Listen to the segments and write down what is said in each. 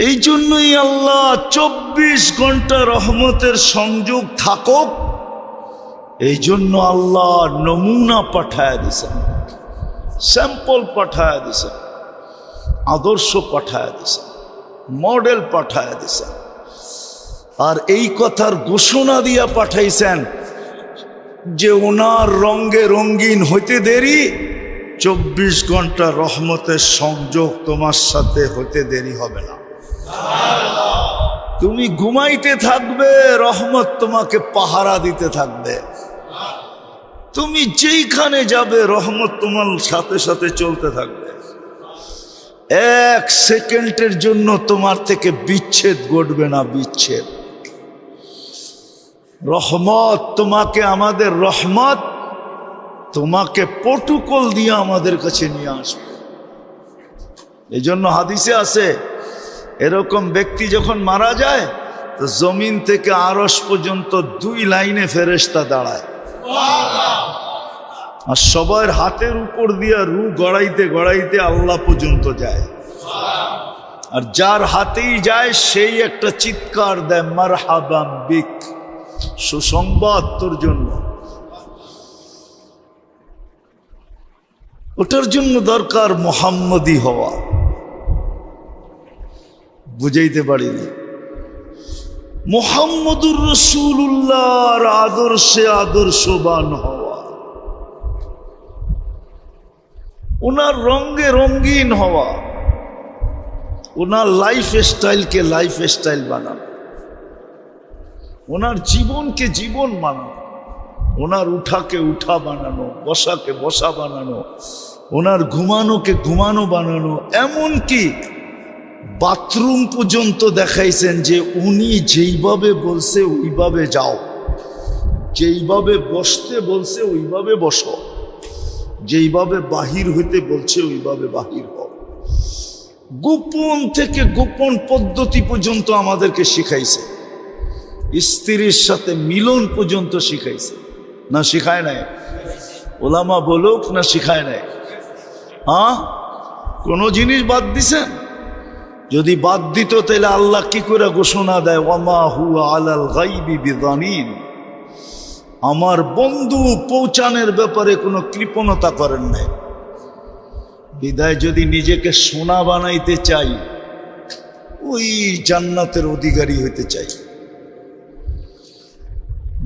এই জন্যই আল্লাহ 24 ঘন্টা রহমতের সংযোগ থাকুক, এই জন্য আল্লাহ নমুনা পাঠায় দিছেন, স্যাম্পল পাঠায় দিছেন, আদর্শ পাঠায় দিছেন, মডেল পাঠায় দিছেন। আর এই কথার ঘোষণা দিয়া পাঠাইছেন যে ওনার রঙে রঙিন হইতে দেরি, 24 ঘন্টা রহমতের সংযোগ তোমার সাথে হইতে দেরি হবে না। তুমি ঘুমাইতে থাকবে, রহমত তোমাকে পাহারা দিতে থাকবে। তুমি যেইখানে যাবে, রহমত তোমার সাথে সাথে চলতে থাকবে। 1 সেকেন্ডের জন্য তোমার থেকে বিচ্ছেদ ঘটবে না, বিচ্ছেদ। রহমত তোমাকে, আমাদের রহমত তোমাকে প্রটোকল দিয়ে আমাদের কাছে নিয়ে আসবে। এই জন্য হাদিসে আছে, এরকম ব্যক্তি যখন মারা যায় তো জমিন থেকে আরশ পর্যন্ত 2 লাইনে ফেরেশতা দাঁড়ায়, আর সবার হাতের উপর দিয়া রু গড়াইতে গড়াইতে আল্লাহ পর্যন্ত যায়। আর যার হাতেই যায় সেই একটা চিৎকার দেয়, মারহাবাম বিক, সুসংবাদ তোর জন্য। ওটার জন্য দরকার মুহাম্মদী হওয়া। বুঝাইতে পারিনি। মুহাম্মদুর রাসূলুল্লাহর আদর্শে আদর্শবান হওয়া, ওনার রঙে রঙিন হওয়া, ওনার লাইফ স্টাইলকে লাইফ স্টাইল বানানো, ওনার জীবনকে জীবন বানানো, ওনার উঠাকে উঠা বানানো, বসাকে বসা বানানো, ওনার ঘুমানোকে ঘুমানো বানানো। এমনকি বাথরুম পর্যন্ত দেখাইছেন যে উনি যেইভাবে বলছে ওইভাবে যাও, যেইভাবে বসতে বলছে ওইভাবে বসো, যেইভাবে বাহির হইতে বলছে ওইভাবে বাহির হও। গোপন থেকে গোপন পদ্ধতি পর্যন্ত আমাদেরকে শিখাইছে, স্ত্রীর সাথে মিলন পর্যন্ত শিখাইছে। না শিখায় নাই? ওলামা বলুক না শিখায় নাই? কোনো জিনিস বাদ দিছেন? যদি বাদ দিত তাহলে আল্লাহ কি করে ঘোষণা দেয়, ওয়ামা হুয়া আলাল গাইবি বিযানিন, আমার বন্ধু পৌঁছানোর ব্যাপারে কোনো কৃপণতা করেন নাই। বিদায় যদি নিজেকে সোনা বানাইতে চাই, ওই জান্নাতের অধিকারী হইতে চাই,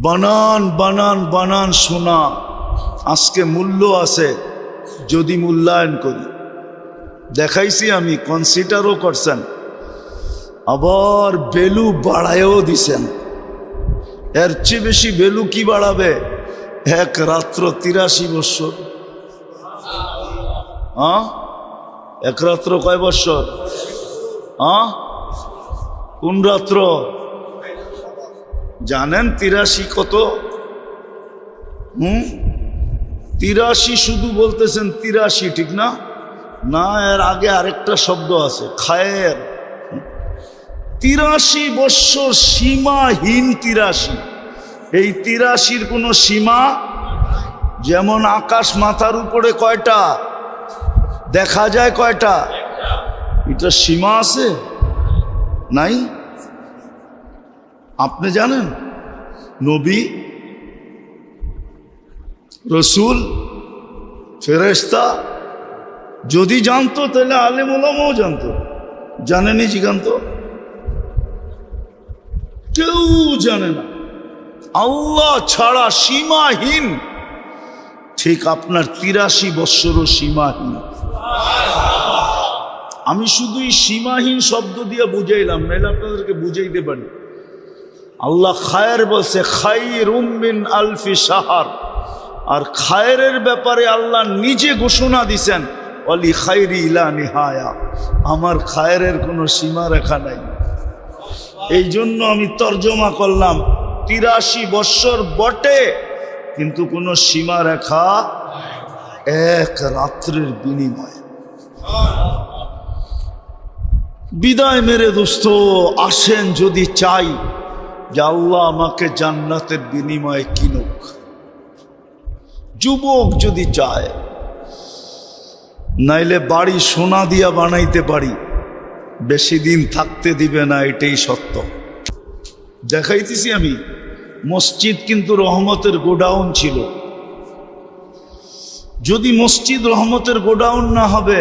বানান বানান বানান সোনা। আজকে মূল্য আছে যদি মূল্যায়ন করি। দেখাইছি আমি, কনসিডারও করছেন, আবার ভ্যালু বাড়ায়ও দিছেন। এর চেয়ে বেশি ভ্যালু কি বাড়াবে? 1 রাত্র 83 বৎসর। 1 রাত্র কয় বৎসর? কোন রাত্র জানেন? 83 কত? 83 শুধু বলতেছেন 83, ঠিক না? না, এর আগে আরেকটা শব্দ আছে, খায়ের। 83 বৎসর সীমাহীন 83। এই 83-র কোনো সীমা? যেমন আকাশ মাথার উপরে কয়টা দেখা যায়, কয়টা? এটা সীমা আছে? নাই। আপনি জানেন? নবী, রসুল, ফেরেশতা যদি জানতো তাহলে আলেম ওলামাও জানতো। জানেনি? জিগান্ত কেউ জানে না। আল্লাহ ছাড়া সীমাহীন। ঠিক আপনার 83 বৎসরও সীমাহীন। আমি শুধু এই সীমাহীন শব্দ দিয়ে বুঝাইলাম, নাহলে আপনাদেরকে বুঝাইতে পারি। আল্লাহ খায়ের বলছে, খায়রুম মিন আলফি শাহর। আর খায়েরের ব্যাপারে আল্লাহ নিজে ঘোষণা দিছেন, ওয়ালি খায়রি ইলা নিহায়া, আমার খায়েরের কোনো সীমা রেখা নাই। এই জন্য আমি তর্জমা করলাম, 83 বৎসর বটে কিন্তু কোনো সীমা রেখা, 1 রাত্রের বিনিময়। বিদায় মেরে দোস্ত, আসেন যদি চাই যে আল্লাহ আমাকে জান্নাতের বিনিময়ে কিনুক। যুবক যদি চায়, নাইলে বাড়ি সোনা দিয়া বানাইতে পারি, বেশি দিন থাকতে দিবে না, এটাই সত্য। দেখাইতেছি আমি, মসজিদ কিন্তু রহমতের গোডাউন ছিল। যদি মসজিদ রহমতের গোডাউন না হবে,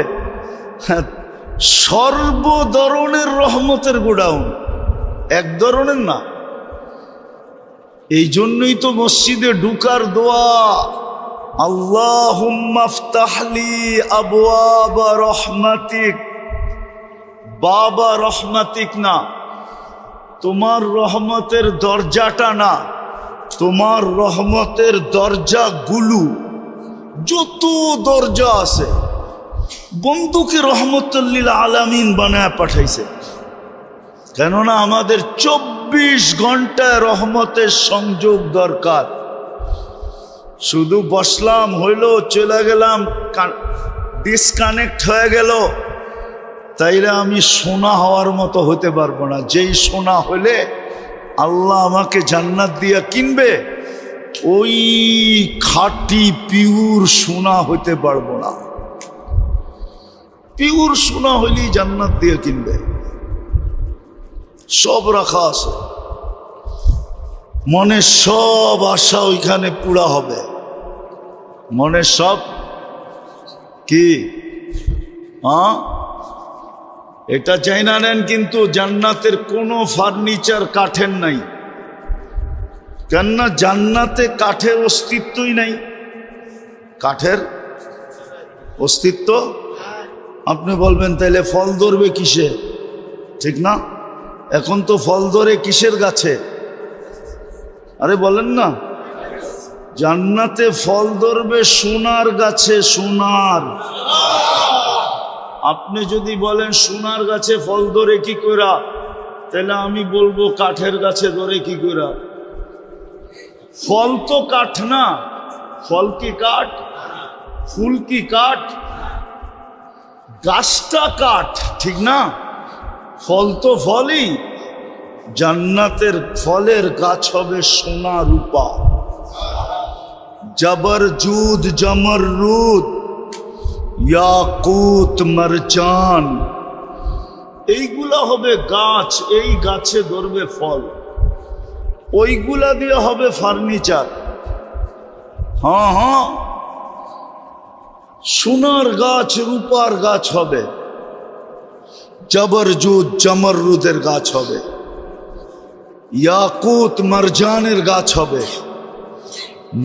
সর্ব ধরনের রহমতের গোডাউন, এক ধরনের না। এই জন্যই তো মসজিদে ঢুকার দোয়া, আল্লাহুম্মা ফতাহলি আবওয়াবা রহমাতিক, বাবা রহমাতিক না, তোমার রহমতের দরজাটা না, তোমার রহমতের দরজাগুলো, যত দরজা আছে বন্ধুকে রহমতুল লিল আলামিন বানায় পাঠাইছে। কেননা আমাদের 24 ঘন্টায় রহমতের সংযোগ দরকার। শুধু বসলাম, হইলো, চলে গেলাম, ডিসকানেক্ট হয়ে গেল, তাইলে আমি সোনা হওয়ার মতো হতে পারবো না। যেই সোনা হলে আল্লাহ আমাকে জান্নাত দিয়া কিনবে, ওই খাঁটি পিওর সোনা হতে পারবো না। পিওর সোনা হইলেই জান্নাত দিয়ে কিনবে। সব রাখা আছে, মনের সব আশা ওইখানে পুরা হবে। মনের সব কি এটা চাই না নেন, কিন্তু জান্নাতের কোনো ফার্নিচার কাঠের নাই। কেননা জান্নাতে কাঠের অস্তিত্বই নাই। কাঠের অস্তিত্ব, আপনি বলবেন তাইলে ফল ধরবে কিসে? ঠিক না? এখন তো ফল ধরে কিসের গাছে? আরে বলেন না, জান্নাতে ফল ধরবে সোনার গাছে। সোনার, আপনি যদি বলেন সোনার গাছে ফল ধরে কি কইরা, তাহলে আমি বলবো কাঠের গাছে ধরে কি কইরা। ফল তো কাঠ না, ফল কি কাঠ? ফুল কি কাঠ? গাছটা কাঠ, ঠিক না? ফল তো ফলই। জান্নাতের ফলের গাছ হবে সোনা রূপা, জবরজুদ জমরুদ ইয়াকুত মারজান, এইগুলা হবে গাছ। এই গাছে ধরবে ফল, ওইগুলা দিয়ে হবে ফার্নিচার। হ্যাঁ, সোনার গাছ, রূপার গাছ হবে, জবরজুদ জমরুদের গাছ হবে, ইয়াকুত মারজানের গাছ হবে,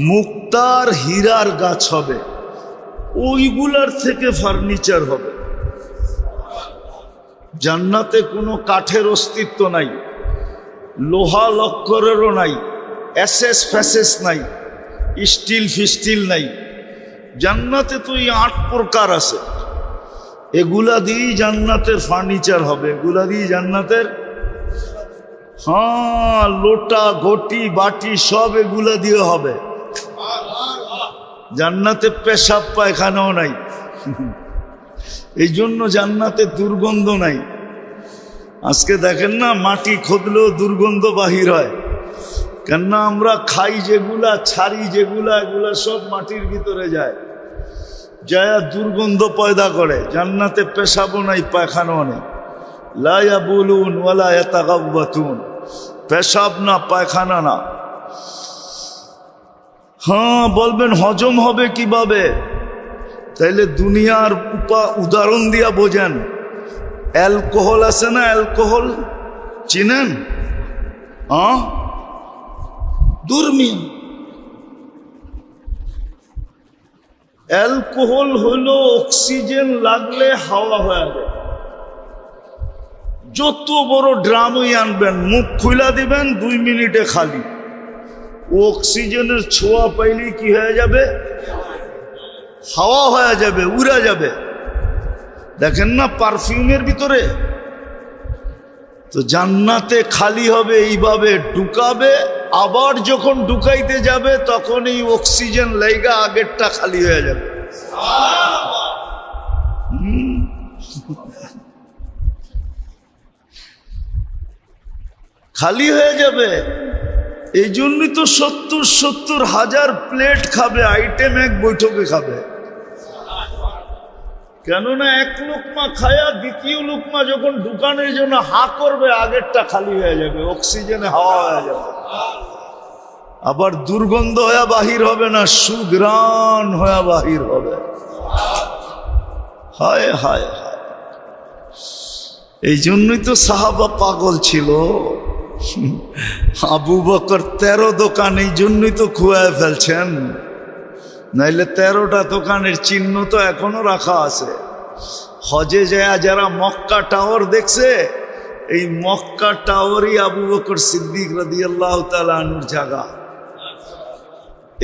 মুক্তার হীরার গাছ হবে। ওইগুলার থেকে ফার্নিচার হবে। জান্নাতে কোনো কাঠের অস্তিত্ব নাই, লোহা লক্করেরও নাই, এসএস ফ্যাসেস নাই, স্টিল ফিস্টিল নাই। জান্নাতে তো এই 8 প্রকার আছে, এগুলা দিয়েই জান্নাতের ফার্নিচার হবে। এগুলা দিয়ে জান্নাতের, হ্যাঁ, লোটা ঘটি বাটি সব এগুলা দিয়ে হবে। জান্নাতে পেশাব পায়খানাও নাই, এই জন্য জান্নাতে দুর্গন্ধ নাই। আজকে দেখেন না, মাটি খুদলেও দুর্গন্ধ বাহির হয়। কেননা আমরা খাই যেগুলা, ছাড়ি যেগুলা, এগুলা সব মাটির ভিতরে যায়, যায় দুর্গন্ধ পয়দা করে। জান্নাতে পেশাবও নাই, পায়খানাও নেই। লা ইয়াবুলুন ওয়ালা ইয়াতাগাব্বাতুন, পেশাব না, পায়খানা না। হ্যাঁ, বলবেন হজম হবে কিভাবে? তাইলে দুনিয়ার উদাহরণ দিয়া বোঝেন। অ্যালকোহল আছে না, অ্যালকোহল চিনেন? দুর্মি অ্যালকোহল হলো অক্সিজেন লাগলে হাওয়া হয়ে যায়। যত বড় ড্রামই আনবেন, মুখ খুলা দিবেন, 2 মিনিটে খালি। অক্সিজেনের ছোঁয়া পাইলেই কি হয়ে যাবে? হাওয়া হয়ে যাবে, উড়া যাবে। দেখেন না পারফিউমের ভিতরে। তো জান্নাতে খালি হবে এইভাবে, ঢুকাবে, আবার যখন ঢুকাইতে যাবে তখন এই অক্সিজেন লাইগা আগেরটা খালি হয়ে যাবে। খালি হয়ে যাবে। এই জন্যই তো 70 হাজার প্লেট খাবে, আইটেম এক বৈঠকে খাবে। কেননা এক লুকমা খায়া দ্বিতীয় লুকমা যখন দোকানের জন্য হা করবে, আগেরটা খালি হয়ে যাবে, অক্সিজেনে হাওয়া হয়ে যাবে। আবার দুর্গন্ধ হয়ে বাহির হবে না, সুঘ্রাণ হয়ে বাহির হবে। হায় হায় হায়, এই জন্যই তো সাহাবা পাগল ছিল। আবু বকর 13 দোকান এই জন্যই তো খুয়ায় ফেলছেন, নাইলে 13টা দোকানের চিহ্ন তো এখনো রাখা আছে। হজে যায় যারা মক্কা টাওয়ার দেখছে, এই মক্কা টাওয়ারই আবু বকর সিদ্দিক রাদিয়াল্লাহু তাআলা আনহুর জায়গা।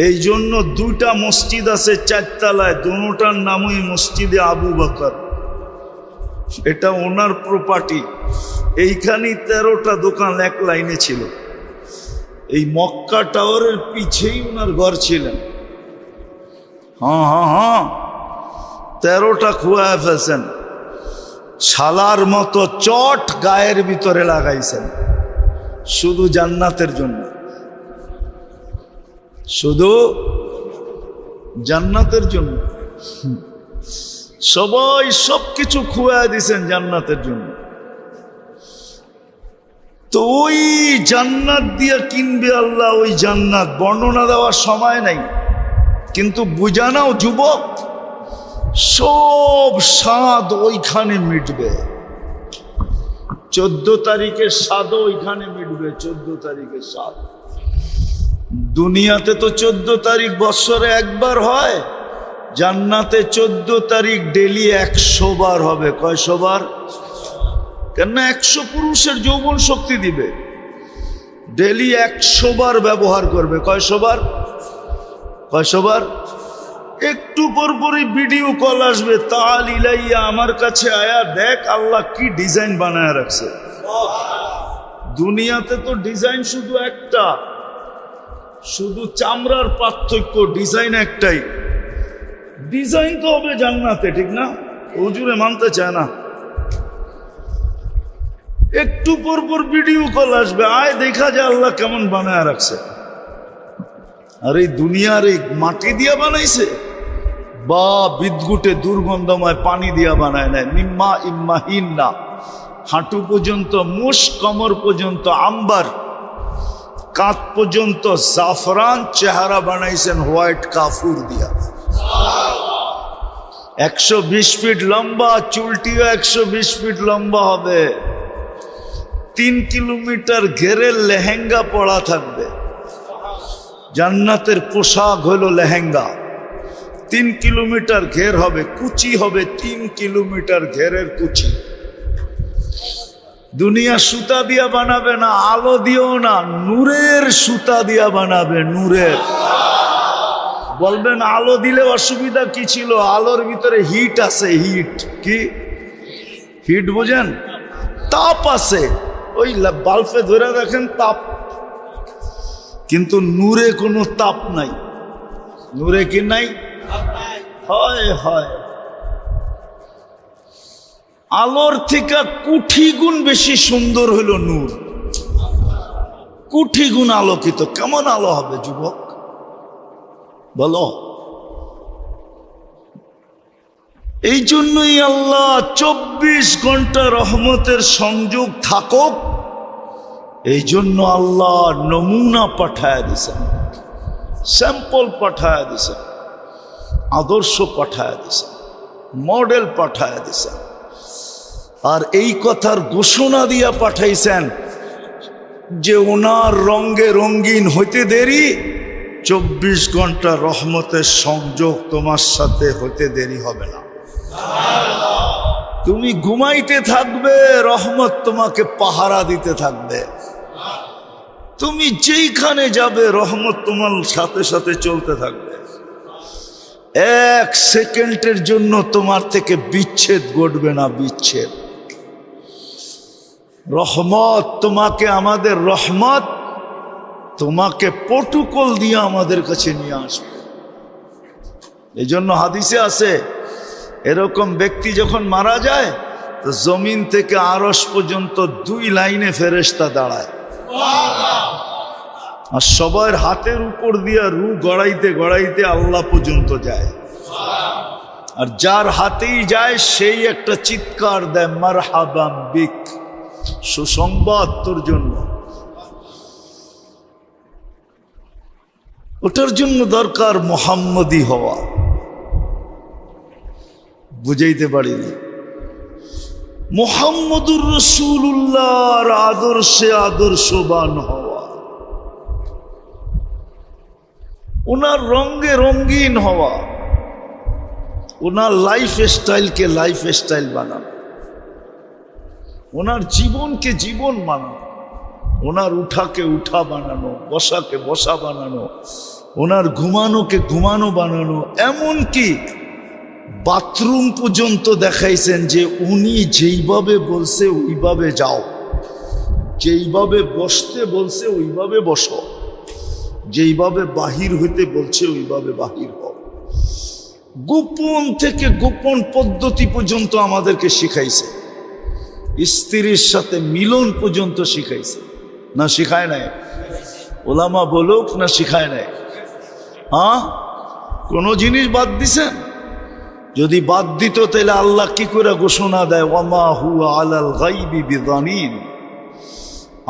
এই জন্য 2টা মসজিদ আছে 4 তলায়, দুটোটার নামই মসজিদে আবু বকর। এটা ওনার প্রপার্টি। এইখানেই 13টা দোকান এক লাইনে ছিল। এই মক্কা টাওয়ারের পিছেই ওনার ঘর ছিলেন। হ্যাঁ, 13টা খুয়ায় ফেলছেন। শালার মতো চট গায়ের ভিতরে লাগাইছেন শুধু জান্নাতের জন্য, শুধু জান্নাতের জন্য। সবাই সবকিছু খুয়ায় দিছেন জান্নাতের জন্য। তো ওই জান্নাত দিয়ে কিনবে আল্লাহ, ওই জান্নাত বর্ণনা দেওয়ার সময় নাই, কিন্তু বুঝানাও যুবক, সব স্বাদ ওইখানে মিটবে। 14 তারিখের স্বাদ ওইখানে মিটবে। 14 তারিখের স্বাদ দুনিয়াতে তো 14 তারিখ বৎসরে একবার হয়, জান্নাতে 14 তারিখ ডেলি 100 বার হবে। কয়শো বার? কেননা 100 পুরুষের যৌবন শক্তি দিবে, ডেলি 100 বার ব্যবহার করবে। কয়শো বার? কয়শো বার? একটু পরপরই ভিডিও কল আসবে, তাল ইলাইয়া, আমার কাছে আয়া দেখ আল্লাহ কি ডিজাইন বানায় রাখছে। দুনিয়াতে তো ডিজাইন শুধু একটা, শুধু চামড়ার পার্থক্য, ডিজাইন একটাই। ডিজাইন তো হবে জান্নাতে, ঠিক না? হুজুরে মানতে চায় না। একটু পরপর ভিডিও কল আসবে, আয় দেখা যায় আল্লাহ কেমন বানায় রাখছে। আর এই দুনিয়ার এই মাটি দিয়া বানাইছে বা বিদ্যুটে দুর্গন্ধময় পানি দিয়া বানায় নাই। নিম্মা ইম্মাহিন না, হাঁটু পর্যন্ত মুশ, কমর পর্যন্ত আম্বার, কাঁধ পর্যন্ত জাফরান, চেহারা বানাইছেন হোয়াইট কাফুর দিয়া। 120 ফিট লম্বা, চুলটিও 120 ফিট লম্বা হবে। 3 কিলোমিটার ঘেরের লেহেঙ্গা পরা থাকবে। জান্নাতের পোশাক হলো লেহেঙ্গা। 3 কিলোমিটার ঘের হবে, কুচি হবে 3 কিলোমিটার ঘেরের কুচি। দুনিয়া সুতা দিয়া বানাবে না, আলো দিও না, নূরের সুতা দিয়া বানাবে, নূরের। বলবেন আলো দিলে অসুবিধা কি ছিল? আলোর ভিতরে হিট আছে। হিট কি? হিট বোঝেন? তাপ আছে। ওই বাল্বে ধরে রাখেন তাপ, কিন্তু নূরে কোনো তাপ নাই। নূরে কি নাই? হয় হয়, আলোর থেকে কোটি গুণ বেশি সুন্দর হইল নূর। কোটি গুণ আলোকিত। কেমন আলো হবে যুবক বলো? এই জন্যই আল্লাহ 24 ঘন্টা রহমতের সংযোগ থাকুক, এই জন্য আল্লাহ নমুনা পাঠায় দিছেন, স্যাম্পল পাঠায় দিছেন, আদর্শ পাঠায় দিছেন, মডেল পাঠায় দিছেন। আর এই কথার ঘোষণা দিয়া পাঠাইছেন যে ওনার রঙে রঙিন হইতে দেরি, 24 ঘন্টা রহমতের সংযোগ তোমার সাথে হইতে দেরি হবে না। তুমি ঘুমাইতে থাকবে, রহমত তোমাকে পাহারা দিতে থাকবে। তুমি যেইখানে যাবে, রহমত তোমার সাথে সাথে চলতে থাকবে। 1 সেকেন্ডের জন্য তোমার থেকে বিচ্ছেদ ঘটবে না, বিচ্ছেদ। রহমত তোমাকে, আমাদের রহমত তোমাকে প্রটোকল দিয়ে আমাদের কাছে নিয়ে আসবে। এই জন্য হাদিসে আছে, এরকম ব্যক্তি যখন মারা যায় তো জমিন থেকে আরশ পর্যন্ত 2 লাইনে ফেরেশতা দাঁড়ায়, আর সবার হাতের উপর দিয়া রু গড়াইতে গড়াইতে আল্লাহ পর্যন্ত যায়। আর যার হাতেই যায় সেই একটা চিৎকার দেয়, মারহাবাম বিক, সুসংবাদ তোর জন্য। ওটার জন্য দরকার মুহাম্মদী হওয়া। বুঝাইতে পারিনি। মুহাম্মদুর রাসূলুল্লাহর আদর্শে আদর্শবান হওয়া, ওনার রঙে রঙিন হওয়া, ওনার লাইফ স্টাইলকে লাইফ স্টাইল বানানো, ওনার জীবনকে জীবন বানানো, ওনার উঠাকে উঠা বানানো, বসাকে বসা বানানো, ওনার ঘুমানোকে ঘুমানো বানানো। এমনকি বাথরুম পর্যন্ত দেখাইছেন যে উনি যেইভাবে বলছে ওইভাবে যাও, যেইভাবে বসতে বলছে ওইভাবে বসো, যেইভাবে বাহির হইতে বলছে ওইভাবে বাহির হও। গোপন থেকে গোপন পদ্ধতি পর্যন্ত আমাদেরকে শিখাইছে, স্ত্রীর সাথে মিলন পর্যন্ত শিখাইছে। না শিখায় নাই? ওলামা বলুক না শিখায় নাই? হ্যাঁ, কোন জিনিস বাদ দিছেন? যদি বাদ দিত তাহলে আল্লাহ কি করে ঘোষণা দেয়, ওয়ামা হুয়া আলাল গায়বি বিযানিন,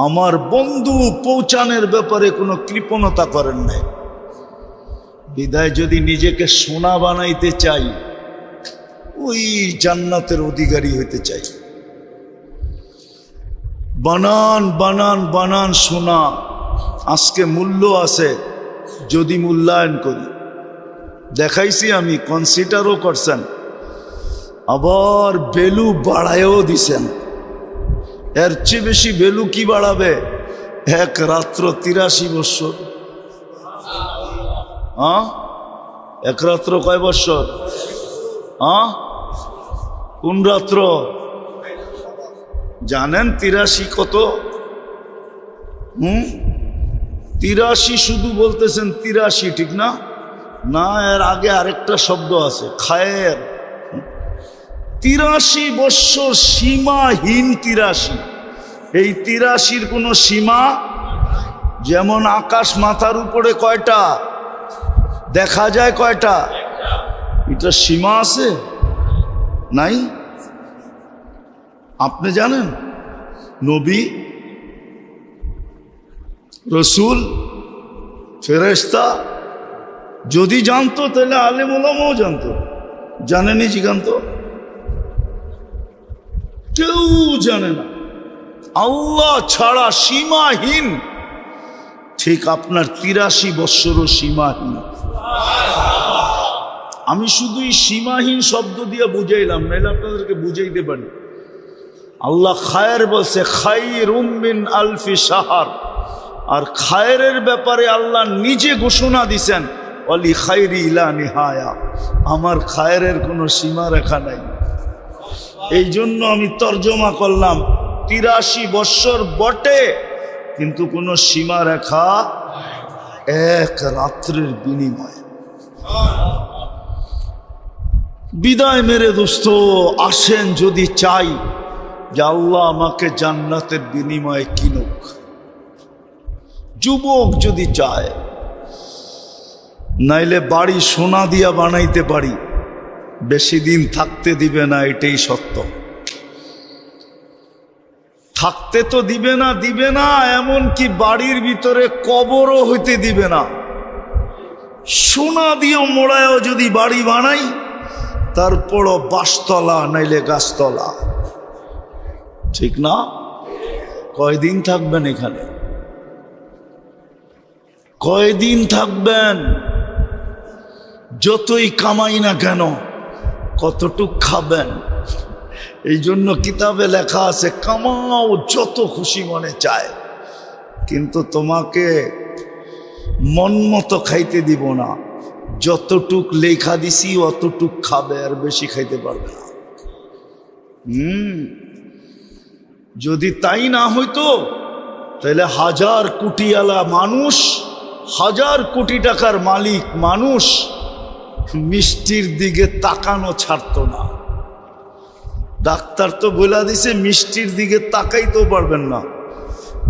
আমার বন্ধু পৌঁছানোর ব্যাপারে কোনো কৃপণতা করেন নাই। বিদায় যদি নিজেকে সোনা বানাইতে চাই, ওই জান্নাতের অধিকারী হইতে চাই। বানান বানান বানান সোনা, আজকে মূল্য আছে যদি মূল্যায়ন করি। দেখাইছি আমি, কনসিডারও করছেন, আবার ভ্যালু বাড়ায়ও দিছেন। এর চেয়ে বেশি ভ্যালু কি বাড়াবে? এক রাত্র 83 বৎসর। এক রাত্র কয় বৎসর? কোন রাত্র জানেন? 83 কত? 83 শুধু বলতেছেন 83, ঠিক না? না, এর আগে আরেকটা শব্দ আছে, খায়ের। 83 বৎসর সীমাহীন 83। এই 83-র কোনো সীমা? যেমন আকাশ মাথার উপরে কয়টা দেখা যায়, কয়টা? এটা সীমা আছে? নাই। আপনি জানেন? নবী, রসুল, ফেরেশতা যদি জানতো তাহলে আলেম ওলামাও জানতো। জানেনি? জিগান্ত কেউ জানে না। আল্লাহ ছাড়া সীমাহীন। ঠিক আপনার 83 বৎসরও সীমাহীন। আমি শুধু এই সীমাহীন শব্দ দিয়ে বুঝাইলাম, নাইলে আপনাদেরকে বুঝাইতে পারি। আল্লাহ খায়ের বলছে, খায়রুম মিন আলফি শাহর। আর খায়েরের ব্যাপারে আল্লাহ নিজে ঘোষণা দিছেন, ওয়ালি খায়রি ইলা নিহায়া, আমার খায়েরের কোনো সীমা রেখা নাই। এই জন্য আমি তর্জমা করলাম, 83 বৎসর বটে কিন্তু কোনো সীমা রেখা, এক রাত্রের বিনিময়। বিদায় মেরে দোস্ত, আসেন যদি চাই যে আল্লাহ আমাকে জান্নাতের বিনিময়ে কিনুক। যুবক যদি চায়, নাইলে বাড়ি সোনা দিয়া বানাইতে পারি, বেশি দিন থাকতে দিবে না, এটাই সত্য। থাকতে তো দিবে না, এমনকি বাড়ির ভিতরে কবরও হইতে দিবে না। সোনা দিয়েও মোড়ায়ও যদি বাড়ি বানাই, তারপরও বাসতলা নাইলে গাছতলা, ঠিক না? কয়দিন থাকবেন এখানে? কয়দিন থাকবেন? যতই কামাই না কেন, কতটুক খাবেন? এই জন্য কিতাবে লেখা আছে, কামাও যত খুশি মনে চায়, কিন্তু তোমাকে মন মতো খাইতে দিব না। যতটুক লেখা দিছি অতটুক খাবে, আর বেশি খাইতে পারবে না। যদি তাই না হইতো তাহলে 1000 কোটিওয়ালা মানুষ, 1000 কোটি টাকার মালিক মানুষ মিষ্টির দিকে তাকানো ছাড়তো না। ডাক্তার তো বলে দিছে মিষ্টির দিকে তাকাইতেও পারবেন না।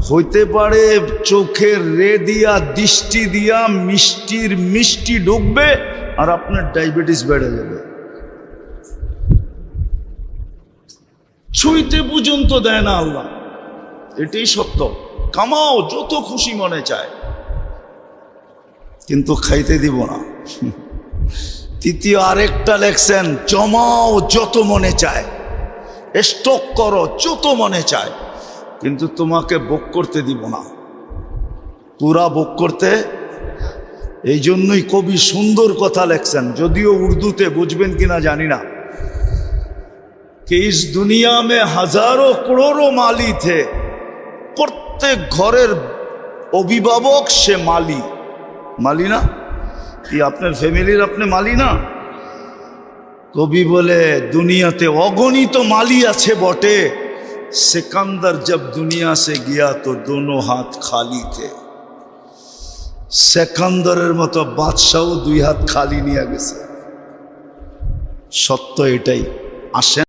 হইতে পারে চোখের রে দিয়া, দৃষ্টি দিয়া মিষ্টি ঢুকবে আর আপনার ডায়াবেটিস বেড়ে যাবে। ছুঁইতে পর্যন্ত দেয় না আল্লাহ। এটাই সত্য। কামাও যত খুশি মনে চায়, কিন্তু খাইতে দিব না। তৃতীয় আরেকটা লেখছেন, জমাও যত মনে চায়, স্টক করো যত মনে চায়, কিন্তু তোমাকে ভোগ করতে দিব না, পুরা ভোগ করতে। এই জন্যই কবি সুন্দর কথা লেখছেন, যদিও উর্দুতে বুঝবেন কিনা জানি না, कि इस दुनिया में हजारों करोड़ों माली थे, प्रत्येक घरेर अभिभावक से माली। माली ना कि आपने फैमिलीर अपने माली ना। कवि बोले दुनियाते अगणित माली आछे बटे, सिकंदर जब दुनिया से गया तो दोनों हाथ खाली थे। सिकंदरेर मतो बादशाह दुई हाथ खाली निये गेছে। सत्य एटाई। আসেন